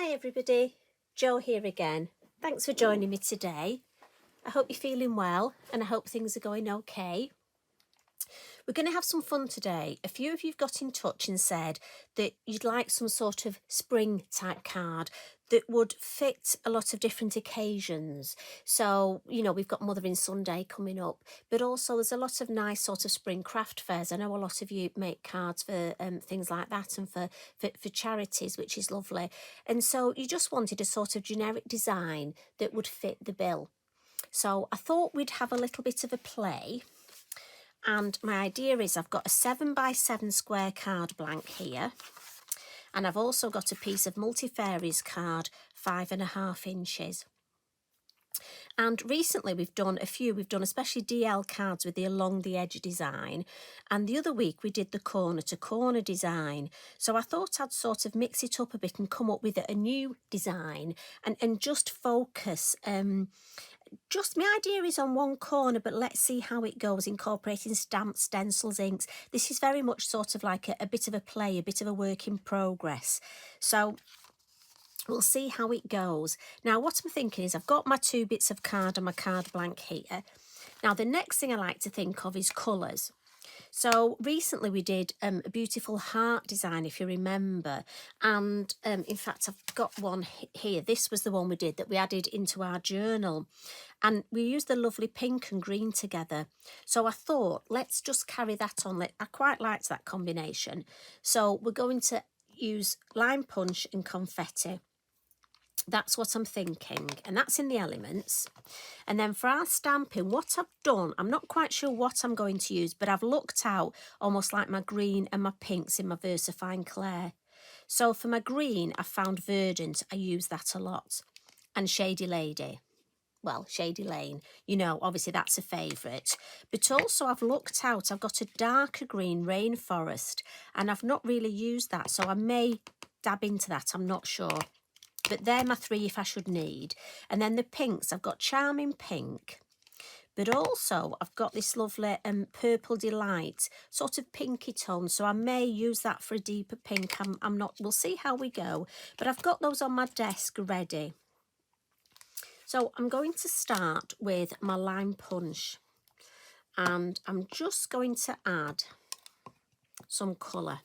Hi everybody, Jo here again. Thanks for joining me today. I hope you're feeling well and I hope things are going okay. We're going to have some fun today. A few of you have got in touch and said that you'd like some sort of spring type card that would fit a lot of different occasions. So, you know, we've got Mothering Sunday coming up, but also there's a lot of nice sort of spring craft fairs. I know a lot of you make cards for things like that and for charities, which is lovely. And so you just wanted a sort of generic design that would fit the bill. So I thought we'd have a little bit of a play. And my idea is I've got a 7x7 square card blank here. And I've also got a piece of multi-fairies card, 5.5 inches. And recently we've done especially DL cards with the along the edge design. And the other week we did the corner to corner design. So I thought I'd sort of mix it up a bit and come up with a new design and just focus. Just my idea is on one corner, but let's see how it goes, incorporating stamps, stencils, inks. This is very much sort of like a bit of a play, a bit of a work in progress. So we'll see how it goes. Now, what I'm thinking is I've got my 2 bits of card and my card blank here. Now, the next thing I like to think of is colours. So recently we did a beautiful heart design, if you remember, and in fact I've got one here. This was the one we did that we added into our journal, and we used the lovely pink and green together. So I thought, let's just carry that on. I quite liked that combination. So we're going to use lime punch and confetti. That's what I'm thinking, and that's in the elements. And then for our stamping, what I've done, I'm not quite sure what I'm going to use, but I've looked out almost like my green and my pinks in my Versafine Clair. So for my green, I found Verdant. I use that a lot. And Shady Lady. Well, Shady Lane, you know, obviously that's a favourite. But also I've looked out, I've got a darker green Rainforest, and I've not really used that, so I may dab into that, I'm not sure. But they're my 3 if I should need. And then the pinks, I've got Charming Pink. But also I've got this lovely Purple Delight, sort of pinky tone. So I may use that for a deeper pink. I'm not, we'll see how we go. But I've got those on my desk ready. So I'm going to start with my lime punch. And I'm just going to add some colour.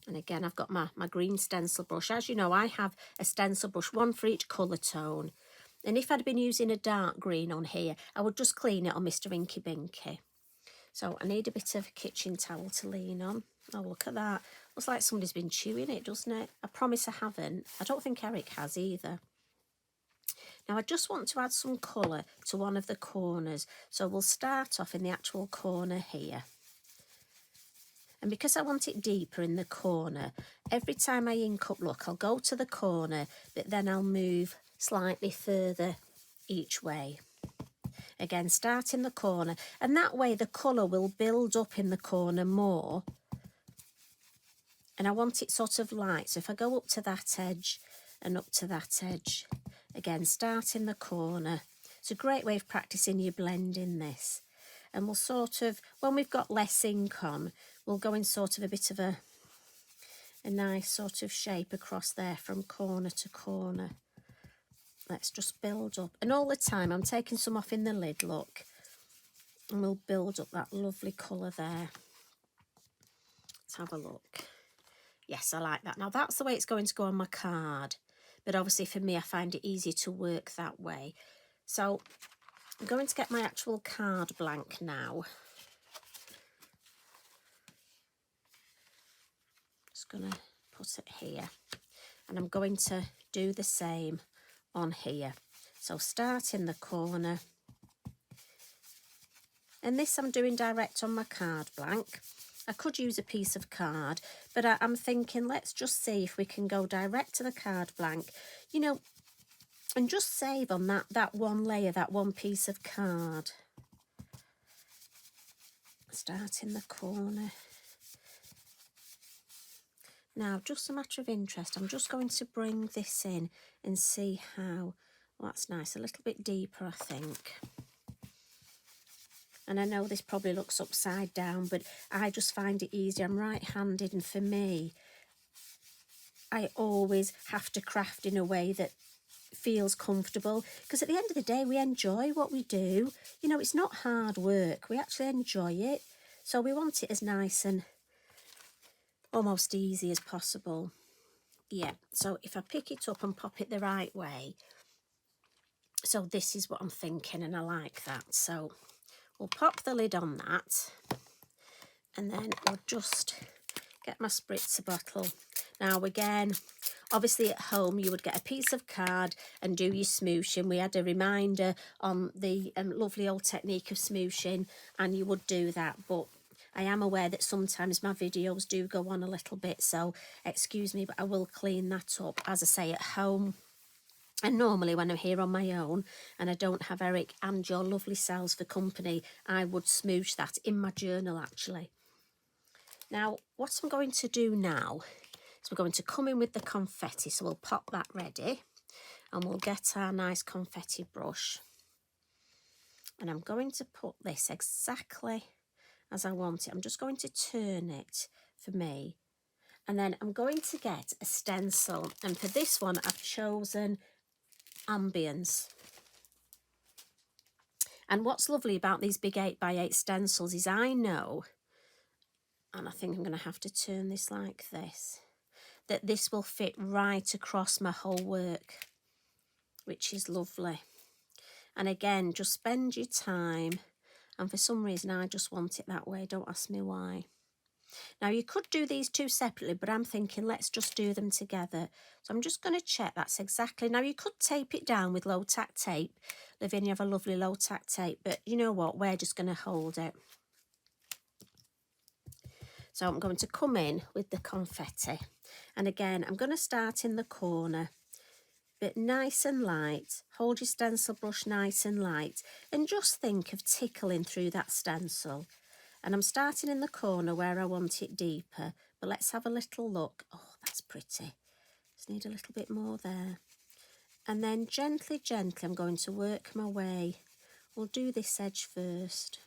And again, I've got my green stencil brush. As you know, I have a stencil brush, one for each colour tone. And if I'd been using a dark green on here, I would just clean it on Mr. Inky Binky. So I need a bit of a kitchen towel to lean on. Oh, look at that. Looks like somebody's been chewing it, doesn't it? I promise I haven't. I don't think Eric has either. Now, I just want to add some colour to one of the corners. So we'll start off in the actual corner here. And because I want it deeper in the corner, every time I ink up, look, I'll go to the corner, but then I'll move slightly further each way. Again, start in the corner, and that way the colour will build up in the corner more. And I want it sort of light, so if I go up to that edge and up to that edge, again, start in the corner. It's a great way of practising your blending this. And we'll sort of, when we've got less ink on, we'll go in sort of a bit of a nice sort of shape across there from corner to corner. Let's just build up. And all the time I'm taking some off in the lid, look. And we'll build up that lovely colour there. Let's have a look. Yes, I like that. Now that's the way it's going to go on my card. But obviously for me, I find it easier to work that way. So I'm going to get my actual card blank now. Just going to put it here. And I'm going to do the same on here. So start in the corner. And this I'm doing direct on my card blank. I could use a piece of card, but I'm thinking let's just see if we can go direct to the card blank, you know, and just save on that one layer, that one piece of card. Start in the corner. Now, just a matter of interest, I'm just going to bring this in and see how, well, that's nice, a little bit deeper, I think. And I know this probably looks upside down, but I just find it easier. I'm right-handed, and for me, I always have to craft in a way that feels comfortable, because at the end of the day we enjoy what we do. You know, it's not hard work, we actually enjoy it, so we want it as nice and almost easy as possible. Yeah, so if I pick it up and pop it the right way, so this is what I'm thinking, and I like that. So we'll pop the lid on that, and then I'll just get my spritzer bottle. Now again, obviously at home you would get a piece of card and do your smooshing. We had a reminder on the lovely old technique of smooshing, and you would do that, but I am aware that sometimes my videos do go on a little bit, so excuse me, but I will clean that up, as I say, at home. And normally when I'm here on my own and I don't have Eric and your lovely selves for company, I would smoosh that in my journal actually. Now, what I'm going to do now is we're going to come in with the confetti. So we'll pop that ready and we'll get our nice confetti brush. And I'm going to put this exactly as I want it. I'm just going to turn it for me. And then I'm going to get a stencil. And for this one, I've chosen Ambience. And what's lovely about these big 8x8 stencils is I know, and I think I'm going to have to turn this like this, that this will fit right across my whole work, which is lovely. And again, just spend your time. And for some reason, I just want it that way. Don't ask me why. Now, you could do these two separately, but I'm thinking let's just do them together. So I'm just going to check that's exactly. Now, you could tape it down with low tack tape. Lavinia have a lovely low tack tape, but you know what? We're just going to hold it. So I'm going to come in with the confetti. And again, I'm going to start in the corner, but nice and light. Hold your stencil brush nice and light and just think of tickling through that stencil. And I'm starting in the corner where I want it deeper, but let's have a little look. Oh, that's pretty. Just need a little bit more there. And then gently, gently, I'm going to work my way. We'll do this edge first.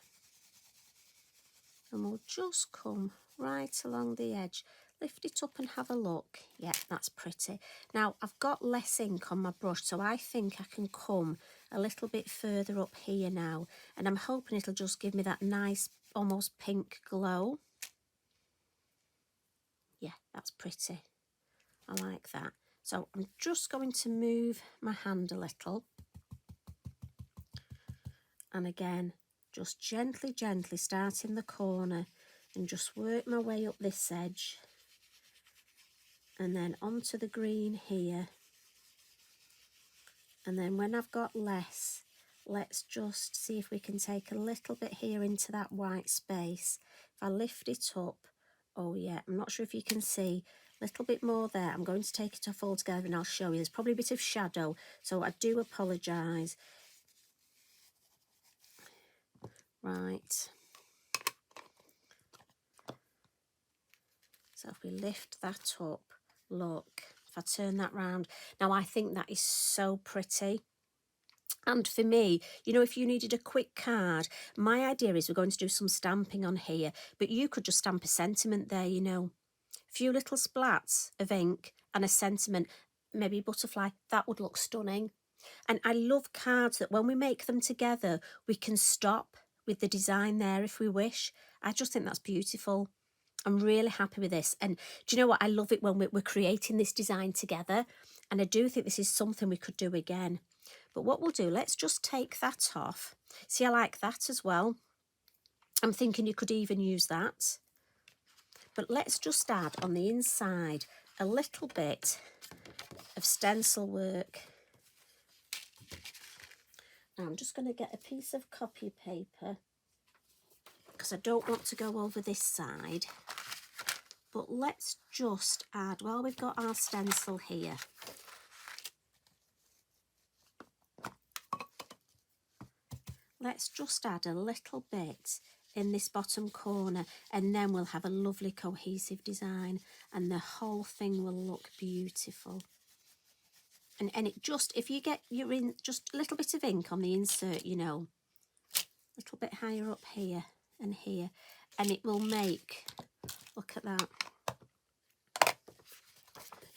And we'll just come right along the edge. Lift it up and have a look. Yeah, that's pretty. Now, I've got less ink on my brush, so I think I can come a little bit further up here now. And I'm hoping it'll just give me that nice, almost pink glow. Yeah, that's pretty. I like that. So I'm just going to move my hand a little. And again, just gently, gently start in the corner and just work my way up this edge. And then onto the green here. And then when I've got less, let's just see if we can take a little bit here into that white space. If I lift it up, oh yeah, I'm not sure if you can see, a little bit more there. I'm going to take it off altogether and I'll show you. There's probably a bit of shadow, so I do apologise. Right. So if we lift that up, look, if I turn that round. Now I think that is so pretty. And for me, you know, if you needed a quick card, my idea is we're going to do some stamping on here, but you could just stamp a sentiment there, you know. A few little splats of ink and a sentiment, maybe a butterfly, that would look stunning. And I love cards that when we make them together, we can stop with the design there if we wish. I just think that's beautiful. I'm really happy with this. And do you know what? I love it when we're creating this design together. And I do think this is something we could do again. But what we'll do, let's just take that off. See, I like that as well. I'm thinking you could even use that. But let's just add on the inside a little bit of stencil work. Now I'm just going to get a piece of copy paper because I don't want to go over this side. But let's just add, well, we've got our stencil here. Let's just add a little bit in this bottom corner and then we'll have a lovely cohesive design and the whole thing will look beautiful. And it just, if you get your just a little bit of ink on the insert, you know, a little bit higher up here and here, and it will make, look at that.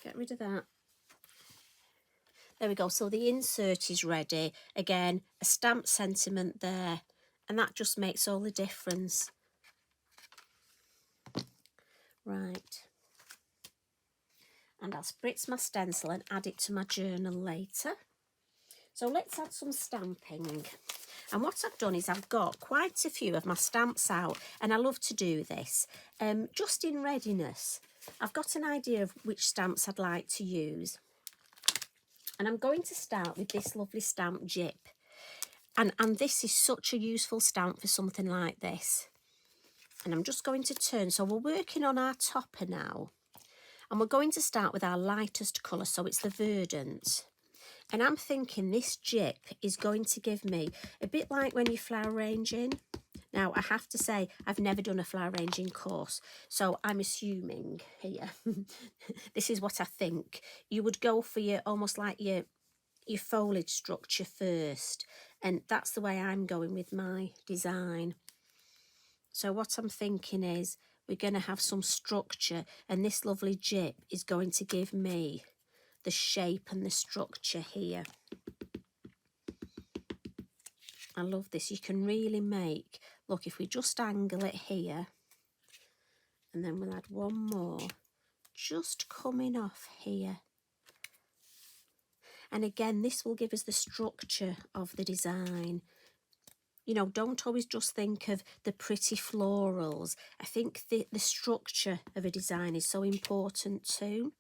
Get rid of that. There we go. So the insert is ready. Again, a stamp sentiment there, and that just makes all the difference. Right. And I'll spritz my stencil and add it to my journal later. So let's add some stamping. And what I've done is I've got quite a few of my stamps out, and I love to do this. Just in readiness, I've got an idea of which stamps I'd like to use. And I'm going to start with this lovely stamp Jip. And this is such a useful stamp for something like this. And I'm just going to turn. So we're working on our topper now. And we're going to start with our lightest colour, so it's the Verdant. And I'm thinking this Jip is going to give me a bit like when you're flower arranging. Now, I have to say, I've never done a flower arranging course, so I'm assuming here, this is what I think. You would go for your, almost like your foliage structure first, and that's the way I'm going with my design. So what I'm thinking is we're going to have some structure, and this lovely Jip is going to give me the shape and the structure here. I love this. You can really make, look, if we just angle it here, and then we'll add one more, just coming off here. And again, this will give us the structure of the design. You know, don't always just think of the pretty florals. I think the structure of a design is so important too.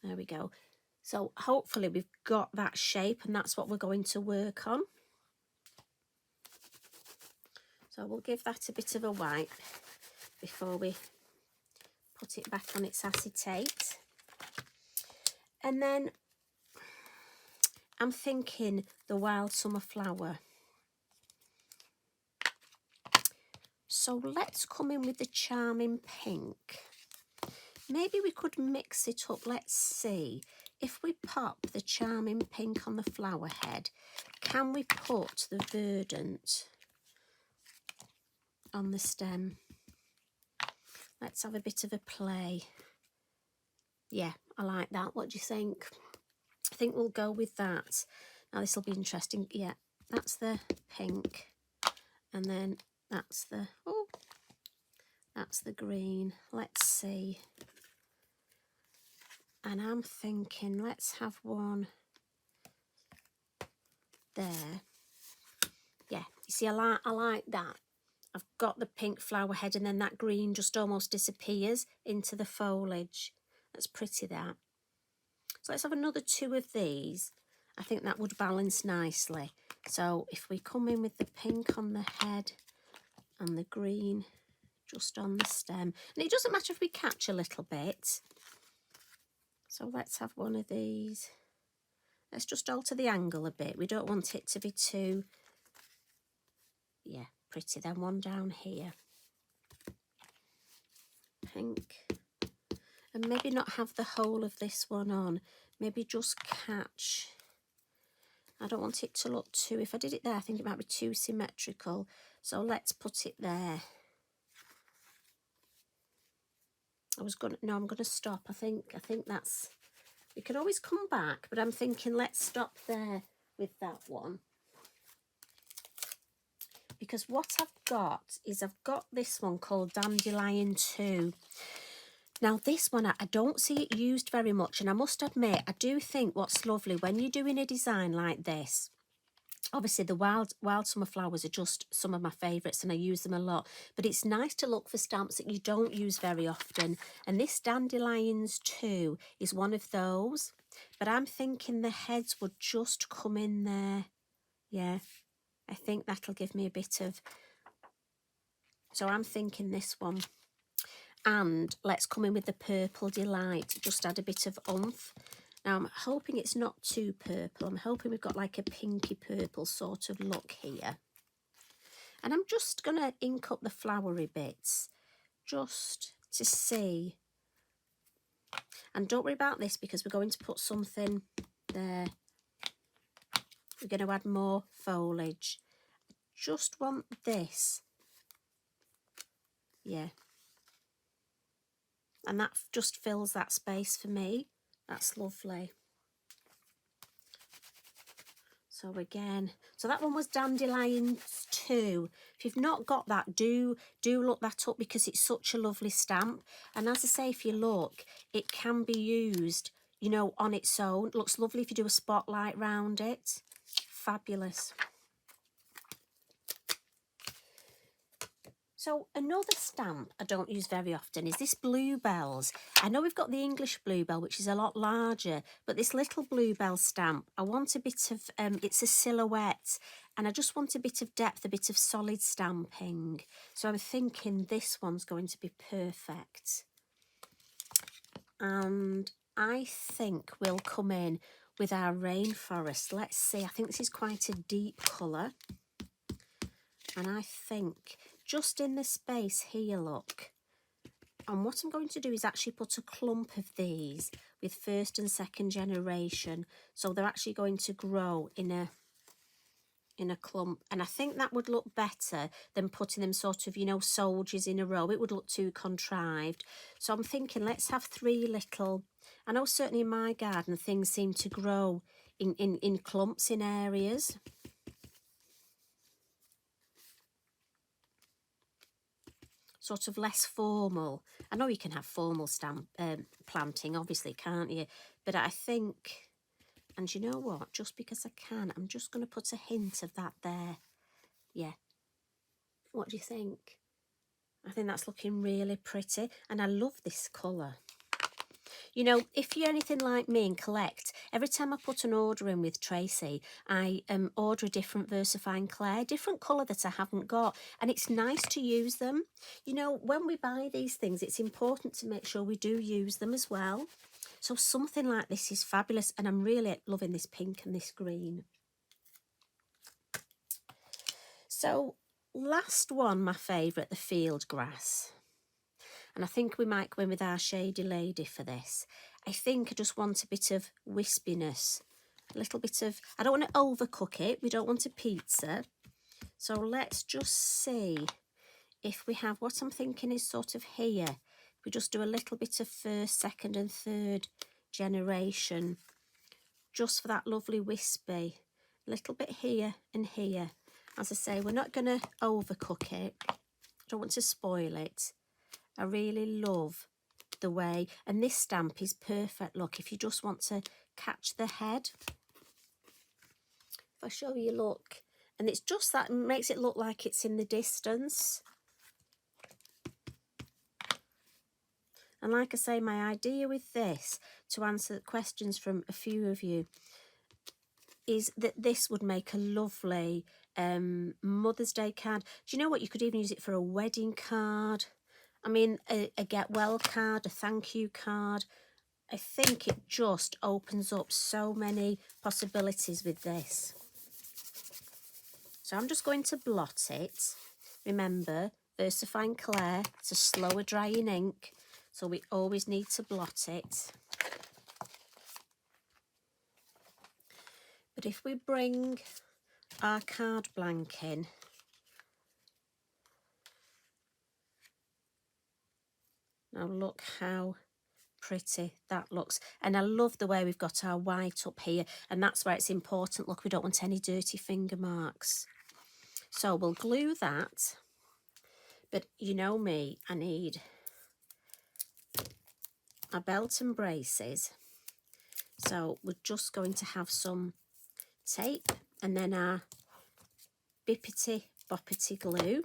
There we go. So hopefully we've got that shape, and that's what we're going to work on. So we'll give that a bit of a wipe before we put it back on its acetate. And then I'm thinking the Wild Summer Flower. So let's come in with the Charming Pink. Maybe we could mix it up. Let's see. If we pop the Charming Pink on the flower head, can we put the Verdant on the stem? Let's have a bit of a play. Yeah, I like that. What do you think? I think we'll go with that. Now this will be interesting. Yeah, that's the pink, and then that's the, oh, that's the green. Let's see. And I'm thinking let's have one there. Yeah, you see, I like that. I've got the pink flower head, and then that green just almost disappears into the foliage. That's pretty, that. So let's have another two of these. I think that would balance nicely. So if we come in with the pink on the head and the green just on the stem, and it doesn't matter if we catch a little bit. So let's have one of these. Let's just alter the angle a bit. We don't want it to be too, yeah, pretty. Then one down here. Pink. And maybe not have the whole of this one on. Maybe just catch. I don't want it to look too, if I did it there, I think it might be too symmetrical. So let's put it there. I'm going to stop. I think that's, we can always come back, but I'm thinking let's stop there with that one. Because what I've got is I've got this one called Dandelion 2. Now this one, I don't see it used very much, and I must admit, I do think what's lovely when you're doing a design like this, obviously the wild summer flowers are just some of my favourites and I use them a lot, but it's nice to look for stamps that you don't use very often, and this Dandelions 2 is one of those, but I'm thinking the heads would just come in there. Yeah, I think that'll give me a bit of, so I'm thinking this one. And let's come in with the Purple Delight, just add a bit of oomph. Now I'm hoping it's not too purple. I'm hoping we've got like a pinky purple sort of look here. And I'm just going to ink up the flowery bits just to see. And don't worry about this because we're going to put something there. We're going to add more foliage. Just want this. Yeah. and that just fills that space for me. That's lovely. So again, so that one was Dandelions 2. If you've not got that, do look that up, because it's such a lovely stamp. And as I say, if you look, it can be used, you know, on its own. It looks lovely if you do a spotlight round it. Fabulous. So another stamp I don't use very often is this Bluebells. I know we've got the English Bluebell, which is a lot larger, but this little Bluebell stamp, I want a bit of, it's a silhouette, and I just want a bit of depth, a bit of solid stamping. So I'm thinking this one's going to be perfect. And I think we'll come in with our Rainforest. Let's see, I think this is quite a deep colour. And I think just in the space here, look. And what I'm going to do is actually put a clump of these with first and second generation. So they're actually going to grow in a clump. And I think that would look better than putting them sort of, you know, soldiers in a row. It would look too contrived. So I'm thinking, let's have 3 little, I know certainly in my garden things seem to grow in clumps in areas. Sort of less formal. I know you can have formal planting, obviously, can't you? But I think, and you know what? Just because I can, I'm just going to put a hint of that there. Yeah. What do you think? I think that's looking really pretty, and I love this colour. You know, if you're anything like me and collect, every time I put an order in with Tracy, I order a different Versafine Clair, different colour that I haven't got, and it's nice to use them. You know, when we buy these things, it's important to make sure we do use them as well. So something like this is fabulous, and I'm really loving this pink and this green. So last one, my favourite, the Field Grass. And I think we might go in with our Shady Lady for this. I think I just want a bit of wispiness, a little bit of, I don't want to overcook it. We don't want a pizza. So let's just see if we have, what I'm thinking is sort of here. We just do a little bit of first, second and third generation, just for that lovely wispy. A little bit here and here. As I say, we're not going to overcook it. I don't want to spoil it. I really love the way, and this stamp is perfect. Look, if you just want to catch the head, if I show you, look, and it's just that makes it look like it's in the distance. And like I say, my idea with this, to answer questions from a few of you, is that this would make a lovely Mother's Day card. Do you know what? You could even use it for a wedding card. I mean, a get well card, a thank you card. I think it just opens up so many possibilities with this. So I'm just going to blot it. Remember, Versafine Clair, it's a slower drying ink, so we always need to blot it. But if we bring our card blank in, now look how pretty that looks. And I love the way we've got our white up here, and that's where it's important. Look, we don't want any dirty finger marks. So we'll glue that, but you know me, I need our belt and braces. So we're just going to have some tape and then our bippity boppity glue.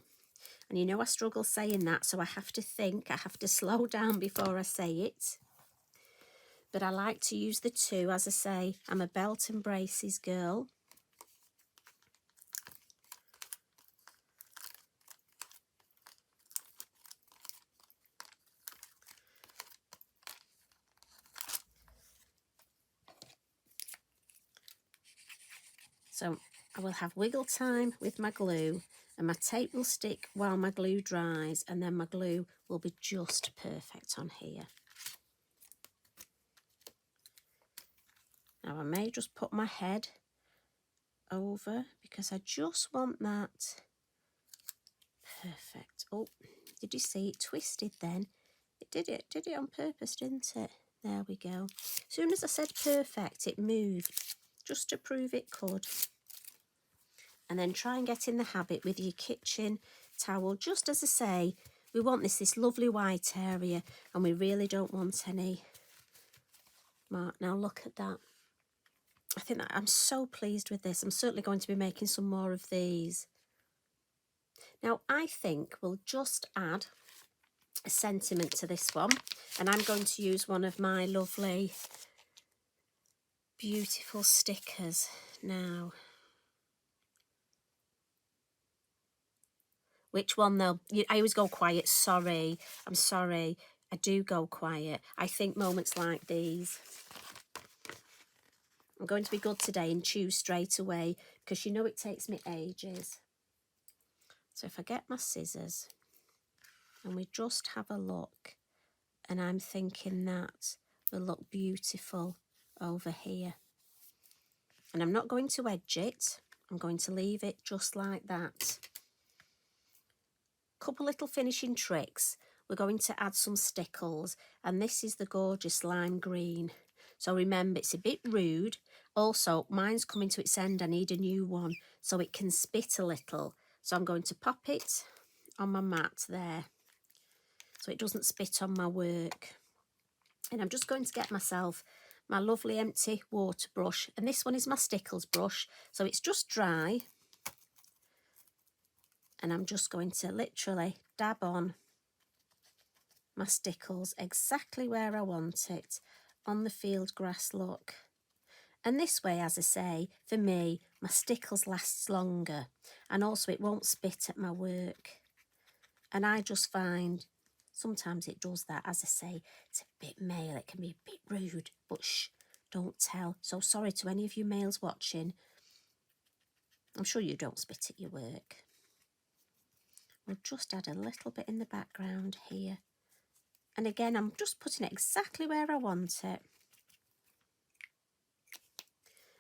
And you know I struggle saying that, so I have to think, I have to slow down before I say it. But I like to use the two. As I say, I'm a belt and braces girl. So I will have wiggle time with my glue, and my tape will stick while my glue dries, and then my glue will be just perfect on here. Now I may just put my head over because I just want that perfect. Oh, did you see it twisted then? It did it on purpose, didn't it? There we go. As soon as I said perfect, it moved, just to prove it could. And then try and get in the habit with your kitchen towel. Just as I say, we want this lovely white area, and we really don't want any mark. Now look at that. I think that I'm so pleased with this. I'm certainly going to be making some more of these. Now I think we'll just add a sentiment to this one, and I'm going to use one of my lovely beautiful stickers now. Which one though? I always go quiet. Sorry, I'm sorry. I do go quiet. I think moments like these. I'm going to be good today and choose straight away, because you know it takes me ages. So if I get my scissors and we just have a look, and I'm thinking that will look beautiful over here. And I'm not going to edge it. I'm going to leave it just like that. Couple little finishing tricks. We're going to add some stickles, and this is the gorgeous lime green. So remember, it's a bit rude. Also, mine's coming to its end. I need a new one so it can spit a little. So I'm going to pop it on my mat there so it doesn't spit on my work. And I'm just going to get myself my lovely empty water brush. And this one is my stickles brush, so it's just dry. And I'm just going to literally dab on my stickles exactly where I want it on the field grass look. And this way, as I say, for me, my stickles lasts longer, and also it won't spit at my work. And I just find sometimes it does that. As I say, it's a bit male, it can be a bit rude, but shh, don't tell. So sorry to any of you males watching. I'm sure you don't spit at your work. We'll just add a little bit in the background here. And again, I'm just putting it exactly where I want it.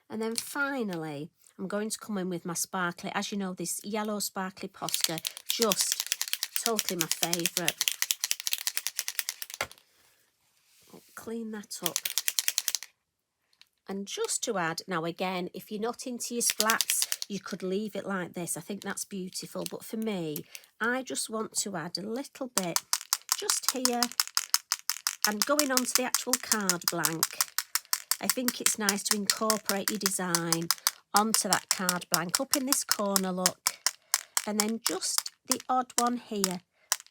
And then finally, I'm going to come in with my sparkly. As you know, this yellow sparkly posca, just totally my favourite. I'll clean that up. And just to add, now again, if you're not into your splats, you could leave it like this. I think that's beautiful. But for me, I just want to add a little bit just here and going on to the actual card blank. I think it's nice to incorporate your design onto that card blank up in this corner, look. And then just the odd one here,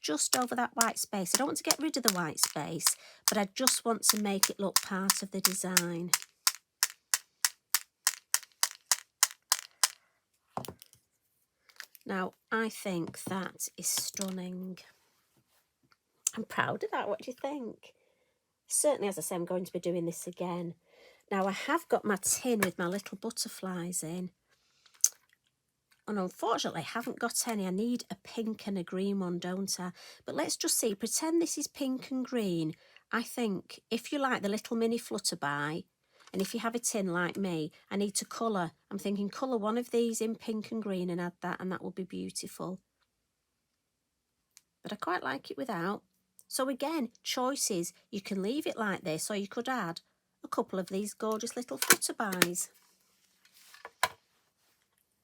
just over that white space. I don't want to get rid of the white space, but I just want to make it look part of the design. Now, I think that is stunning. I'm proud of that. What do you think? Certainly, as I say, I'm going to be doing this again. Now, I have got my tin with my little butterflies in. And unfortunately, I haven't got any. I need a pink and a green one, don't I? But let's just see. Pretend this is pink and green. I think if you like the little mini flutterby, and if you have a tin like me, I need to colour. I'm thinking colour one of these in pink and green and add that, and that will be beautiful. But I quite like it without. So again, choices. You can leave it like this, or you could add a couple of these gorgeous little flutterbys.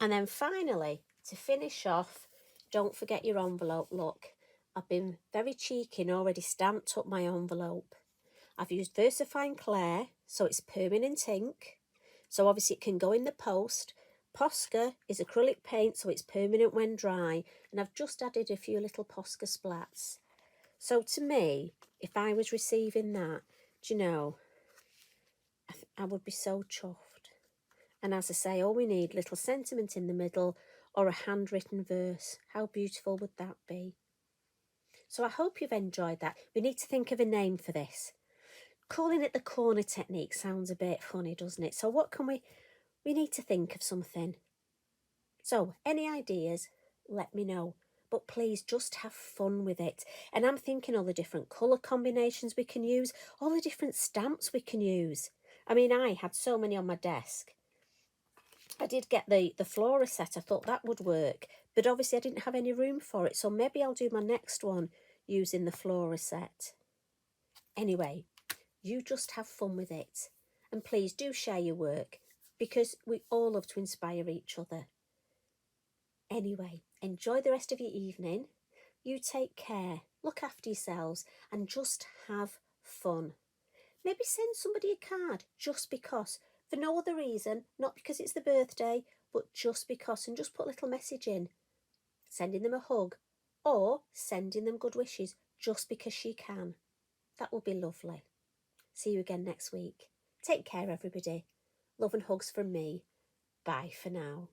And then finally, to finish off, don't forget your envelope. Look, I've been very cheeky and already stamped up my envelope. I've used Versafine Clair, so it's permanent ink. So obviously it can go in the post. Posca is acrylic paint, so it's permanent when dry. And I've just added a few little Posca splats. So to me, if I was receiving that, do you know, I would be so chuffed. And as I say, all we need, little sentiment in the middle or a handwritten verse. How beautiful would that be? So I hope you've enjoyed that. We need to think of a name for this. Calling it the corner technique sounds a bit funny, doesn't it? So what can we need to think of something. So any ideas, let me know. But please just have fun with it. And I'm thinking all the different colour combinations we can use, all the different stamps we can use. I mean, I had so many on my desk. I did get the Floral set. I thought that would work. But obviously I didn't have any room for it. So maybe I'll do my next one using the Floral set. Anyway, you just have fun with it. And please do share your work, because we all love to inspire each other. Anyway, enjoy the rest of your evening. You take care, look after yourselves, and just have fun. Maybe send somebody a card just because, for no other reason, not because it's the birthday, but just because, and just put a little message in. Sending them a hug or sending them good wishes just because she can. That would be lovely. See you again next week. Take care, everybody. Love and hugs from me. Bye for now.